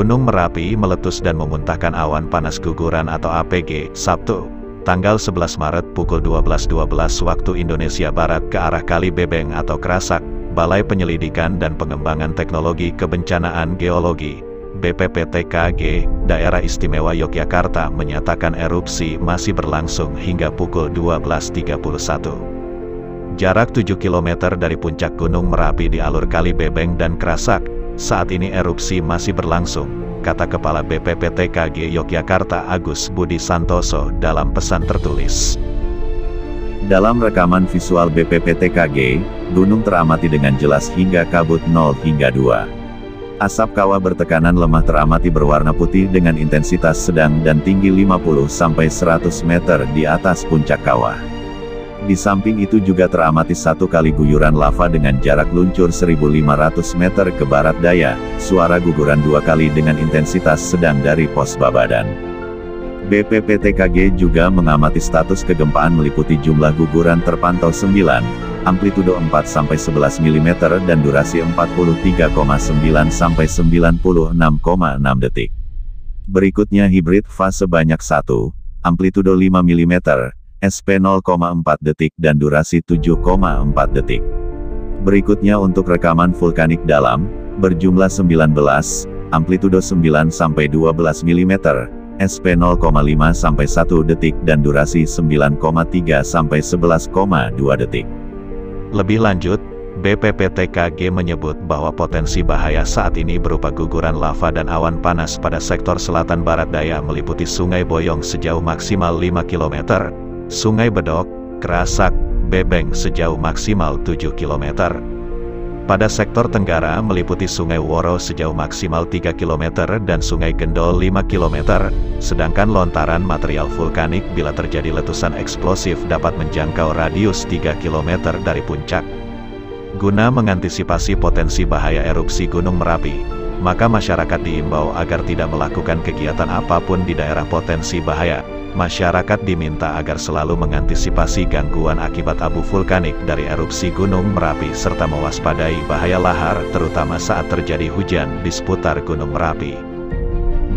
Gunung Merapi meletus dan memuntahkan awan panas guguran atau APG, Sabtu, tanggal 11 Maret pukul 12.12 waktu Indonesia Barat ke arah Kali Bebeng atau Kerasak. Balai Penyelidikan dan Pengembangan Teknologi Kebencanaan Geologi, BPPTKG, Daerah Istimewa Yogyakarta menyatakan erupsi masih berlangsung hingga pukul 12.31. Jarak 7 km dari puncak Gunung Merapi di alur Kali Bebeng dan Kerasak, saat ini erupsi masih berlangsung, kata Kepala BPPTKG Yogyakarta Agus Budi Santoso dalam pesan tertulis. Dalam rekaman visual BPPTKG, gunung teramati dengan jelas hingga kabut 0 hingga 2. Asap kawah bertekanan lemah teramati berwarna putih dengan intensitas sedang dan tinggi 50-100 meter di atas puncak kawah. Di samping itu juga teramati satu kali guyuran lava dengan jarak luncur 1.500 meter ke barat daya, suara guguran 2 kali dengan intensitas sedang dari pos Babadan. BPPTKG juga mengamati status kegempaan meliputi jumlah guguran terpantau 9, amplitudo 4-11 mm dan durasi 43,9-96,6 detik. Berikutnya hibrid fase banyak 1, amplitudo 5 mm, SP 0,4 detik dan durasi 7,4 detik. Berikutnya untuk rekaman vulkanik dalam, berjumlah 19, amplitudo 9-12 mm, SP 0,5-1 detik dan durasi 9,3-11,2 detik. Lebih lanjut, BPPTKG menyebut bahwa potensi bahaya saat ini berupa guguran lava dan awan panas pada sektor selatan barat daya meliputi Sungai Boyong sejauh maksimal 5 km, Sungai Bedok, Kerasak, Bebeng sejauh maksimal 7 km. Pada sektor tenggara meliputi Sungai Woro sejauh maksimal 3 km dan Sungai Gendol 5 km, sedangkan lontaran material vulkanik bila terjadi letusan eksplosif dapat menjangkau radius 3 km dari puncak. Guna mengantisipasi potensi bahaya erupsi Gunung Merapi, maka masyarakat diimbau agar tidak melakukan kegiatan apapun di daerah potensi bahaya. Masyarakat diminta agar selalu mengantisipasi gangguan akibat abu vulkanik dari erupsi Gunung Merapi serta mewaspadai bahaya lahar terutama saat terjadi hujan di seputar Gunung Merapi.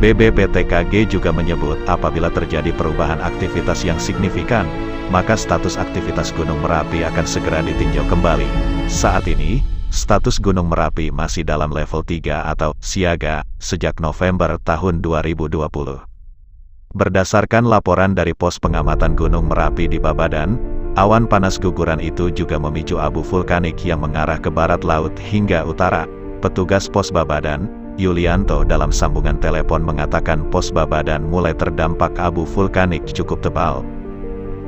BPPTKG juga menyebut apabila terjadi perubahan aktivitas yang signifikan, maka status aktivitas Gunung Merapi akan segera ditinjau kembali. Saat ini, status Gunung Merapi masih dalam level 3 atau siaga sejak November tahun 2020. Berdasarkan laporan dari pos pengamatan Gunung Merapi di Babadan, awan panas guguran itu juga memicu abu vulkanik yang mengarah ke barat laut hingga utara. Petugas pos Babadan, Yulianto dalam sambungan telepon mengatakan pos Babadan mulai terdampak abu vulkanik cukup tebal.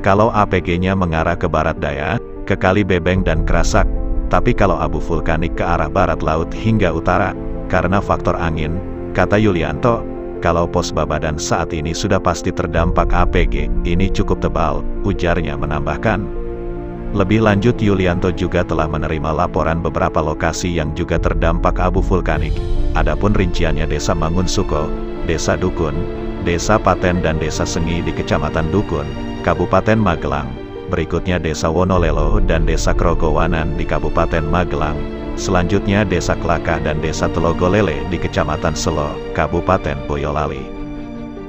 Kalau APG-nya mengarah ke barat daya, ke Kali Bebeng dan Kerasak, tapi kalau abu vulkanik ke arah barat laut hingga utara, karena faktor angin, kata Yulianto, kalau pos Babadan saat ini sudah pasti terdampak APG, ini cukup tebal, ujarnya menambahkan. Lebih lanjut Yulianto juga telah menerima laporan beberapa lokasi yang juga terdampak abu vulkanik. Adapun rinciannya Desa Mangunsuko, Desa Dukun, Desa Paten dan Desa Sengi di Kecamatan Dukun, Kabupaten Magelang. Berikutnya Desa Wonolelo dan Desa Krogowanan di Kabupaten Magelang. Selanjutnya Desa Klakah dan Desa Telogolele di Kecamatan Selo, Kabupaten Boyolali.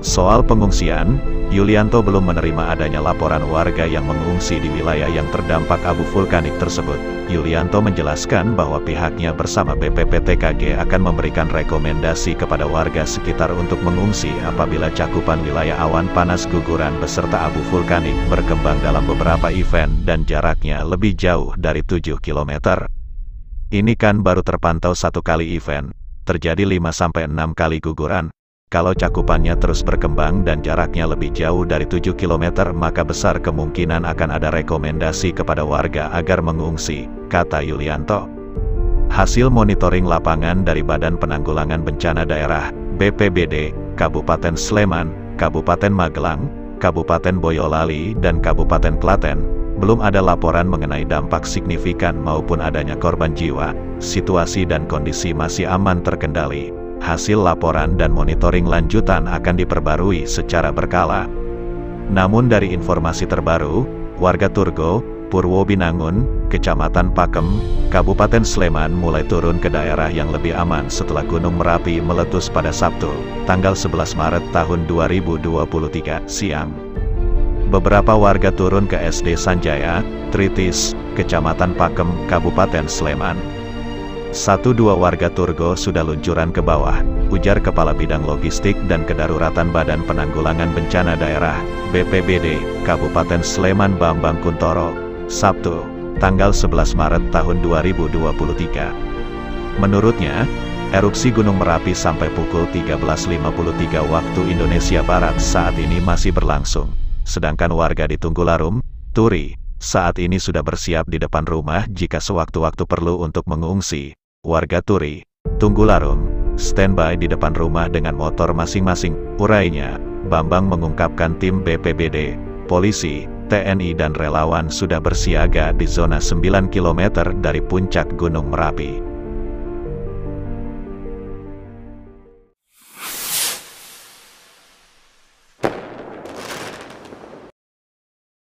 Soal pengungsian, Yulianto belum menerima adanya laporan warga yang mengungsi di wilayah yang terdampak abu vulkanik tersebut. Yulianto menjelaskan bahwa pihaknya bersama BPPTKG akan memberikan rekomendasi kepada warga sekitar untuk mengungsi apabila cakupan wilayah awan panas guguran beserta abu vulkanik berkembang dalam beberapa event dan jaraknya lebih jauh dari 7 km. Ini kan baru terpantau satu kali event, terjadi 5-6 kali guguran. Kalau cakupannya terus berkembang dan jaraknya lebih jauh dari 7 km maka besar kemungkinan akan ada rekomendasi kepada warga agar mengungsi, kata Yulianto. Hasil monitoring lapangan dari Badan Penanggulangan Bencana Daerah, BPBD, Kabupaten Sleman, Kabupaten Magelang, Kabupaten Boyolali dan Kabupaten Klaten, belum ada laporan mengenai dampak signifikan maupun adanya korban jiwa. Situasi dan kondisi masih aman terkendali. Hasil laporan dan monitoring lanjutan akan diperbarui secara berkala. Namun dari informasi terbaru, warga Turgo, Purwobinangun, Kecamatan Pakem, Kabupaten Sleman mulai turun ke daerah yang lebih aman setelah Gunung Merapi meletus pada Sabtu, tanggal 11 Maret tahun 2023, siang. Beberapa warga turun ke SD Sanjaya, Tritis, Kecamatan Pakem, Kabupaten Sleman. 1-2 warga Turgo sudah luncuran ke bawah, ujar Kepala Bidang Logistik dan Kedaruratan Badan Penanggulangan Bencana Daerah, BPBD, Kabupaten Sleman Bambang Kuntoro, Sabtu, tanggal 11 Maret tahun 2023. Menurutnya, erupsi Gunung Merapi sampai pukul 13.53 waktu Indonesia Barat saat ini masih berlangsung. Sedangkan warga di Tunggularum, Turi, saat ini sudah bersiap di depan rumah jika sewaktu-waktu perlu untuk mengungsi. Warga Turi, Tunggularum, standby di depan rumah dengan motor masing-masing, urainya. Bambang mengungkapkan tim BPBD, polisi, TNI dan relawan sudah bersiaga di zona 9 km dari puncak Gunung Merapi.